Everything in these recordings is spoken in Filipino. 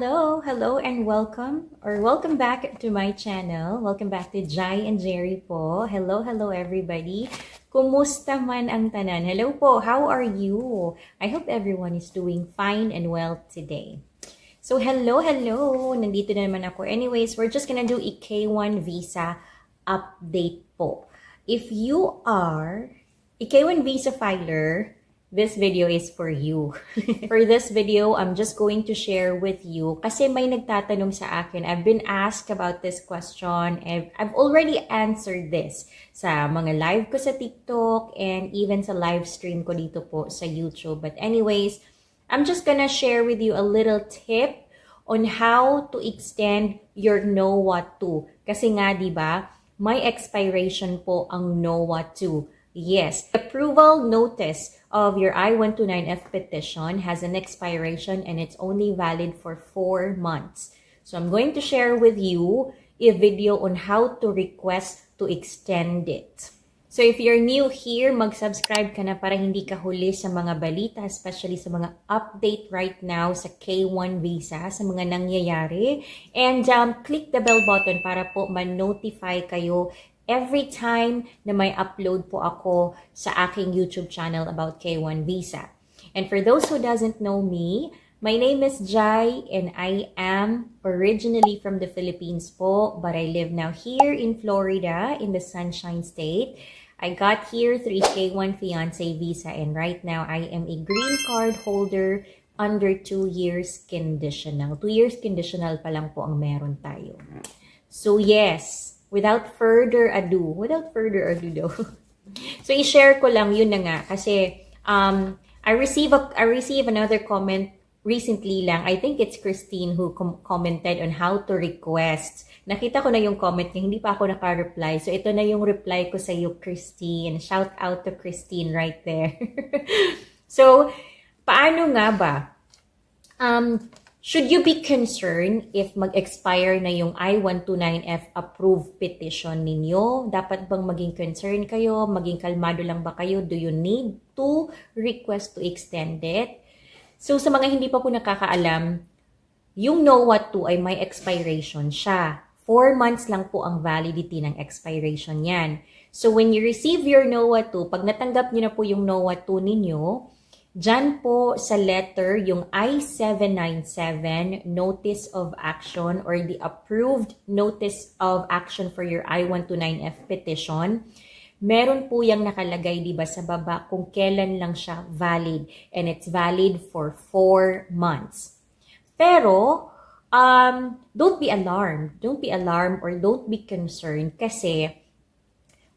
Hello and welcome back to my channel. Welcome back to Jai and Jerry po. Hello everybody. Kumusta man ang tanan? Hello po, how are you? I hope everyone is doing fine and well today. So hello, nandito na naman ako. Anyways, we're just gonna do a K1 visa update po. If you are a K1 visa filer, this video is for you. For this video, I'm just going to share with you kasi may nagtatanong sa akin. I've been asked about this question and I've already answered this sa mga live ko sa TikTok and even sa live stream ko dito po sa YouTube. But anyways, I'm just gonna share with you a little tip on how to extend your know what to. Kasi nga, di ba, may expiration po ang know what to. Yes, approval notice of your I-129F petition has an expiration and it's only valid for 4 months. So I'm going to share with you a video on how to request to extend it. So if you're new here, mag-subscribe ka na para hindi ka huli sa mga balita, especially sa mga update right now sa K1 visa, sa mga nangyayari. And click the bell button para po ma-notify kayo every time na may upload po ako sa aking YouTube channel about K1 visa. And for those who doesn't know me, my name is Jai and I am originally from the Philippines po, but I live now here in Florida in the Sunshine State. I got here through a K1 fiancé visa and right now I am a green card holder under 2 years conditional. 2 years conditional pa lang po ang meron tayo. So yes, without further ado daw. So i-share ko lang yun na nga kasi I receive another comment recently lang. I think it's Christine who commented on how to request. Nakita ko na yung comment niya, hindi pa ako naka-reply. So ito na yung reply ko sa iyo, Christine. Shout out to Christine right there. So paano nga ba? Should you be concerned if mag-expire na yung I-129F approved petition ninyo? Dapat bang maging concerned kayo? Maging kalmado lang ba kayo? Do you need to request to extend it? So sa mga hindi pa po nakakaalam, yung know what to ay may expiration siya. 4 months lang po ang validity ng expiration yan. So when you receive your know what to, pag natanggap nyo na po yung know what to ninyo, dyan po sa letter, yung I-797 Notice of Action or the Approved Notice of Action for your I-129F petition, meron po yung nakalagay, diba, sa baba kung kailan lang siya valid. And it's valid for 4 months. Pero, don't be alarmed. Don't be alarmed or don't be concerned kasi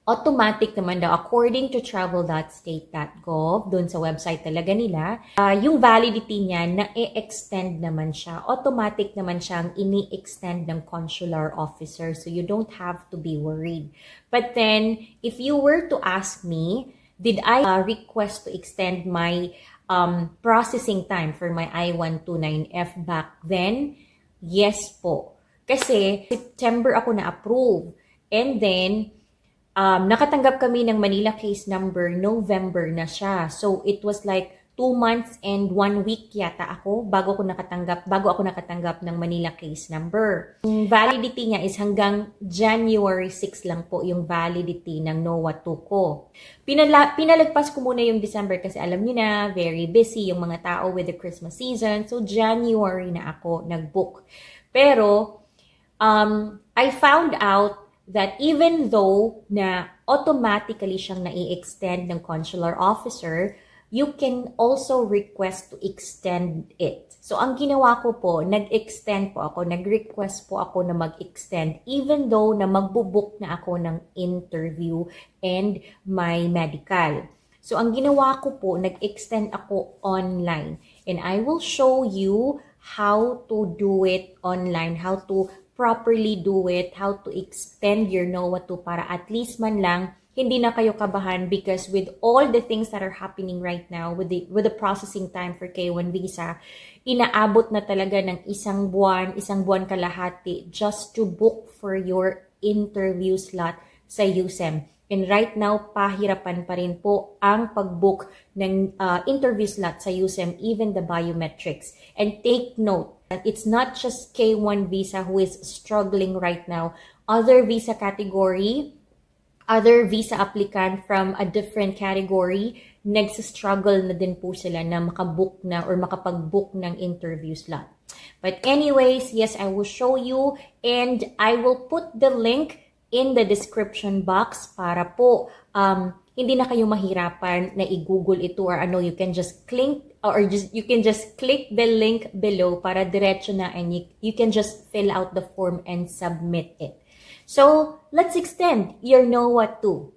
automatic naman daw, according to travel.state.gov, dun sa website talaga nila, yung validity niya, na-extend naman siya. Automatic naman siyang ini-extend ng consular officer, so you don't have to be worried. But then, if you were to ask me, did I request to extend my processing time for my I-129F back then? Yes po. Kasi, September ako na-approve. And then, nakatanggap kami ng Manila case number, November na siya. So, it was like 2 months and 1 week yata ako bago ako nakatanggap ng Manila case number. Yung validity niya is hanggang January 6 lang po yung validity ng know what to ko. Pinalagpas ko muna yung December kasi alam niyo na, very busy yung mga tao with the Christmas season. So, January na ako nag-book. Pero, I found out that even though na automatically siyang nai-extend ng consular officer, you can also request to extend it. So, ang ginawa ko po, nag-request po ako na mag-extend even though na magbubook na ako ng interview and my medical. So, ang ginawa ko po, nag-extend ako online. And I will show you how to do it online, how to properly do it, how to extend your know what to para at least man lang hindi na kayo kabahan because with all the things that are happening right now with the processing time for K1 visa, inaabot na talaga ng isang buwan kalahati just to book for your interview slot sa USEM. And right now, pahirapan pa rin po ang pag-book ng interview slot sa USEM, even the biometrics. And take note, It's not just K1 visa who is struggling right now. Other visa category, other visa applicant from a different category, nagsistruggle na din po sila na makabook na or makapag-book ng interview slot. But anyways, yes, I will show you and I will put the link in the description box para po hindi na kayo mahirapan na i-google ito or ano, you can just click the link below para diretso na and you can just fill out the form and submit it. So, let's extend your Know What To.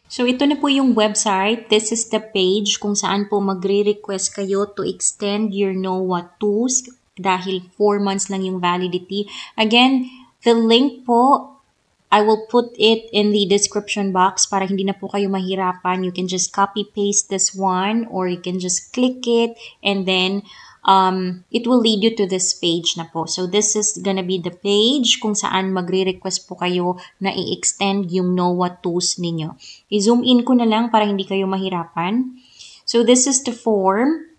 So, ito na po yung website. This is the page kung saan po magre-request kayo to extend your Know What To's dahil 4 months lang yung validity. Again, the link po, I will put it in the description box para hindi na po kayo mahirapan. You can just copy-paste this one or you can just click it and then it will lead you to this page na po. So, this is gonna be the page kung saan magre-request po kayo na i-extend yung Know What To's ninyo. I-zoom in ko na lang para hindi kayo mahirapan. So, this is the form.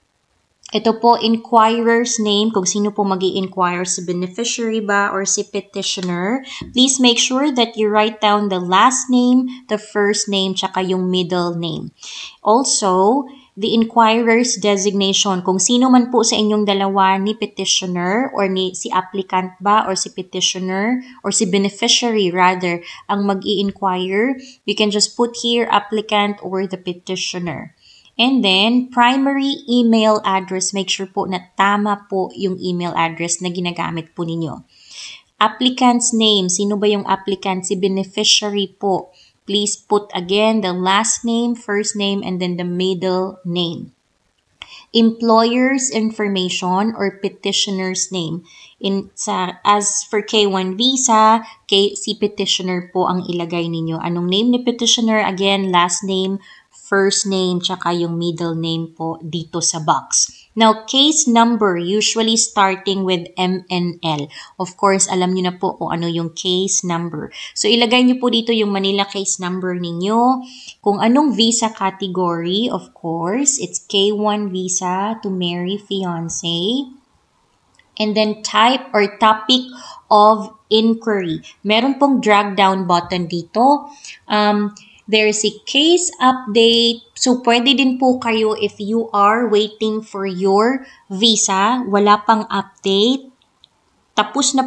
Ito po, inquirer's name, kung sino po mag-i-inquire, si beneficiary ba or si petitioner. Please make sure that you write down the last name, the first name, tsaka yung middle name. Also, the inquirer's designation, kung sino man po sa inyong dalawa ni petitioner or ni si applicant ba or si petitioner or si beneficiary rather ang mag-i-inquire, you can just put here applicant or the petitioner. And then, primary email address, make sure po na tama po yung email address na ginagamit po ninyo. Applicant's name, sino ba yung applicant? Si beneficiary po. Please put again the last name, first name, and then the middle name. Employer's information or petitioner's name. As for K1 visa, si petitioner po ang ilagay ninyo. Anong name ni petitioner? Again, last name, first name, tsaka yung middle name po dito sa box. Now, case number, usually starting with MNL. Of course, alam nyo na po kung ano yung case number. So, ilagay nyo po dito yung Manila case number ninyo. Kung anong visa category, of course, it's K1 visa to marry fiancé. And then type or topic of inquiry. Meron pong drag down button dito. There's a case update. So, pwede din po kayo if you are waiting for your visa, wala pang update. Tapos na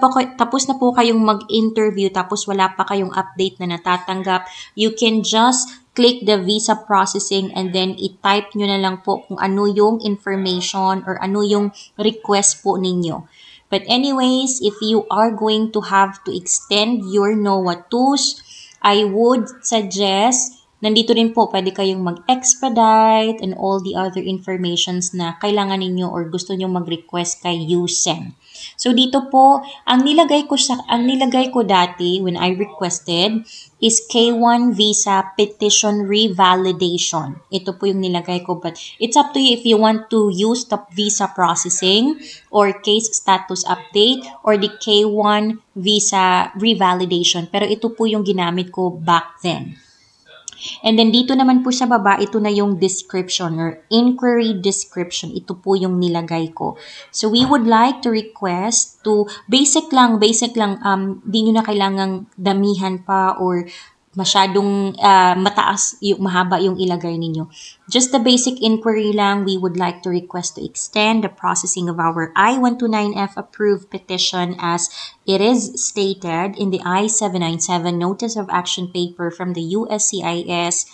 po kayong mag-interview, tapos wala pa kayong update na natatanggap. You can just click the visa processing and then i-type nyo na lang po kung ano yung information or ano yung request po ninyo. But anyways, if you are going to have to extend your Know What To's, I would suggest, nandito rin po, pwede kayong mag-expedite and all the other informations na kailangan ninyo or gusto nyo mag-request kay USEM. So, dito po, ang nilagay ko dati when I requested is K1 visa petition revalidation. Ito po yung nilagay ko, but it's up to you if you want to use the visa processing or case status update or the K1 visa revalidation. Pero ito po yung ginamit ko back then. And then dito naman po sa baba, ito na yung description or inquiry description. Ito po yung nilagay ko. So we would like to request to basic lang, di nyo na kailangang damihan pa or masyadong mataas, mahaba yung ilagay ninyo. Just the basic inquiry lang, we would like to request to extend the processing of our I-129F approved petition as it is stated in the I-797 Notice of Action paper from the USCIS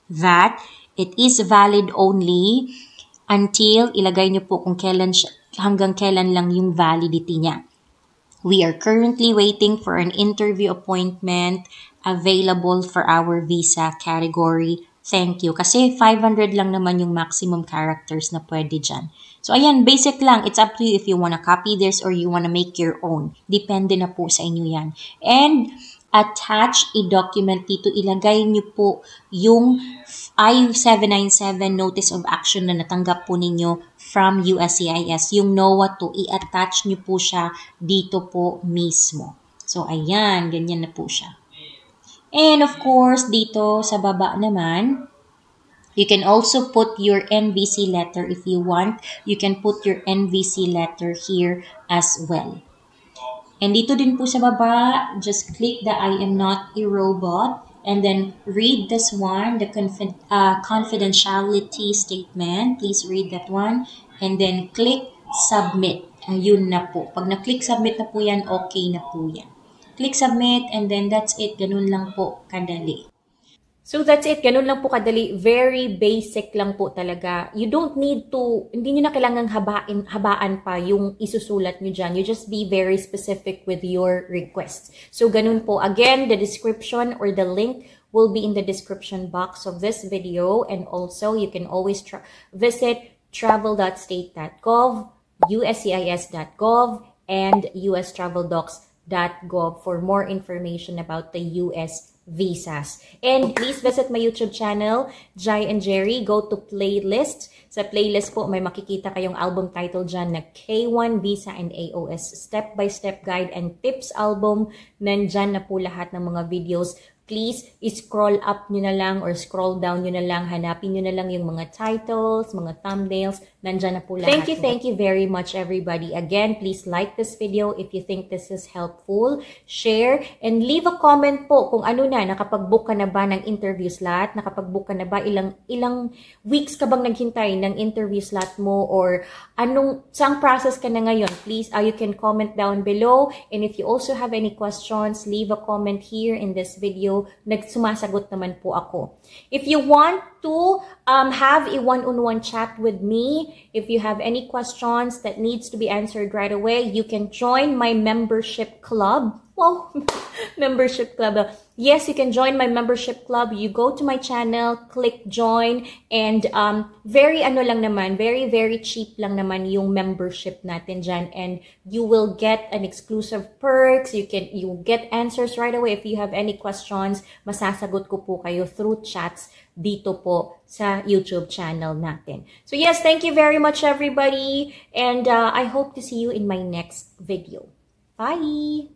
that it is valid only until, ilagay nyo po kung kailan hanggang kailan lang yung validity niya. We are currently waiting for an interview appointment available for our visa category. Thank you. Kasi 500 lang naman yung maximum characters na pwede dyan. So, ayan, basic lang. It's up to you if you wanna copy this or you wanna make your own. Depende na po sa inyo yan. And, attach a document dito. Ilagay nyo po yung I-797 Notice of Action na natanggap po ninyo from USCIS. Yung Know What To, i-attach nyo po siya dito po mismo. So, ayan, ganyan na po siya. And of course, dito sa baba naman, You can also put your NVC letter if you want. You can put your NVC letter here as well. And dito din po sa baba, just click the I am not a robot and then read this one, the confidentiality statement. Please read that one and then click submit. Yun na po. Pag na-click submit na po yan, okay na po yan. Click submit and then that's it. Ganun lang po kadali. So that's it. Ganun lang po kadali. Very basic lang po talaga. You don't need to, hindi nyo na kailangang habaan pa yung isusulat nyo dyan. You just be very specific with your requests. So ganun po. Again, the description or the link will be in the description box of this video. And also, you can always visit travel.state.gov, uscis.gov, and ustraveldocs.gov for more information about the US visas. And please visit my YouTube channel, Jai and Jerry. Go to playlist. Sa playlist po, may makikita kayong album title dyan na K1 Visa and AOS Step-by-Step Guide and Tips album. Nandyan na po lahat ng mga videos. Please, scroll up nyo na lang or scroll down nyo na lang. Hanapin nyo na lang yung mga titles, mga thumbnails. Nandyan na po lahat. Thank you very much everybody. Again, please like this video if you think this is helpful. Share and leave a comment po kung ano na, nakapag-book ka na ba ng interview slot? Nakapag-book ka na ba? Ilang weeks ka bang naghintay ng interview slot mo? Or saang process ka na ngayon? Please, you can comment down below. And if you also have any questions, leave a comment here in this video. Nagsumasagot naman po ako. If you want to have a one-on-one chat with me, if you have any questions that needs to be answered right away, you can join my membership club. Well, membership club. Yes, you can join my membership club. You go to my channel, click join, and very cheap lang naman yung membership natin dyan, and you will get an exclusive perks. You get answers right away. If you have any questions, masasagot ko po kayo through chats dito po sa YouTube channel natin. So yes, thank you very much everybody, and I hope to see you in my next video. Bye!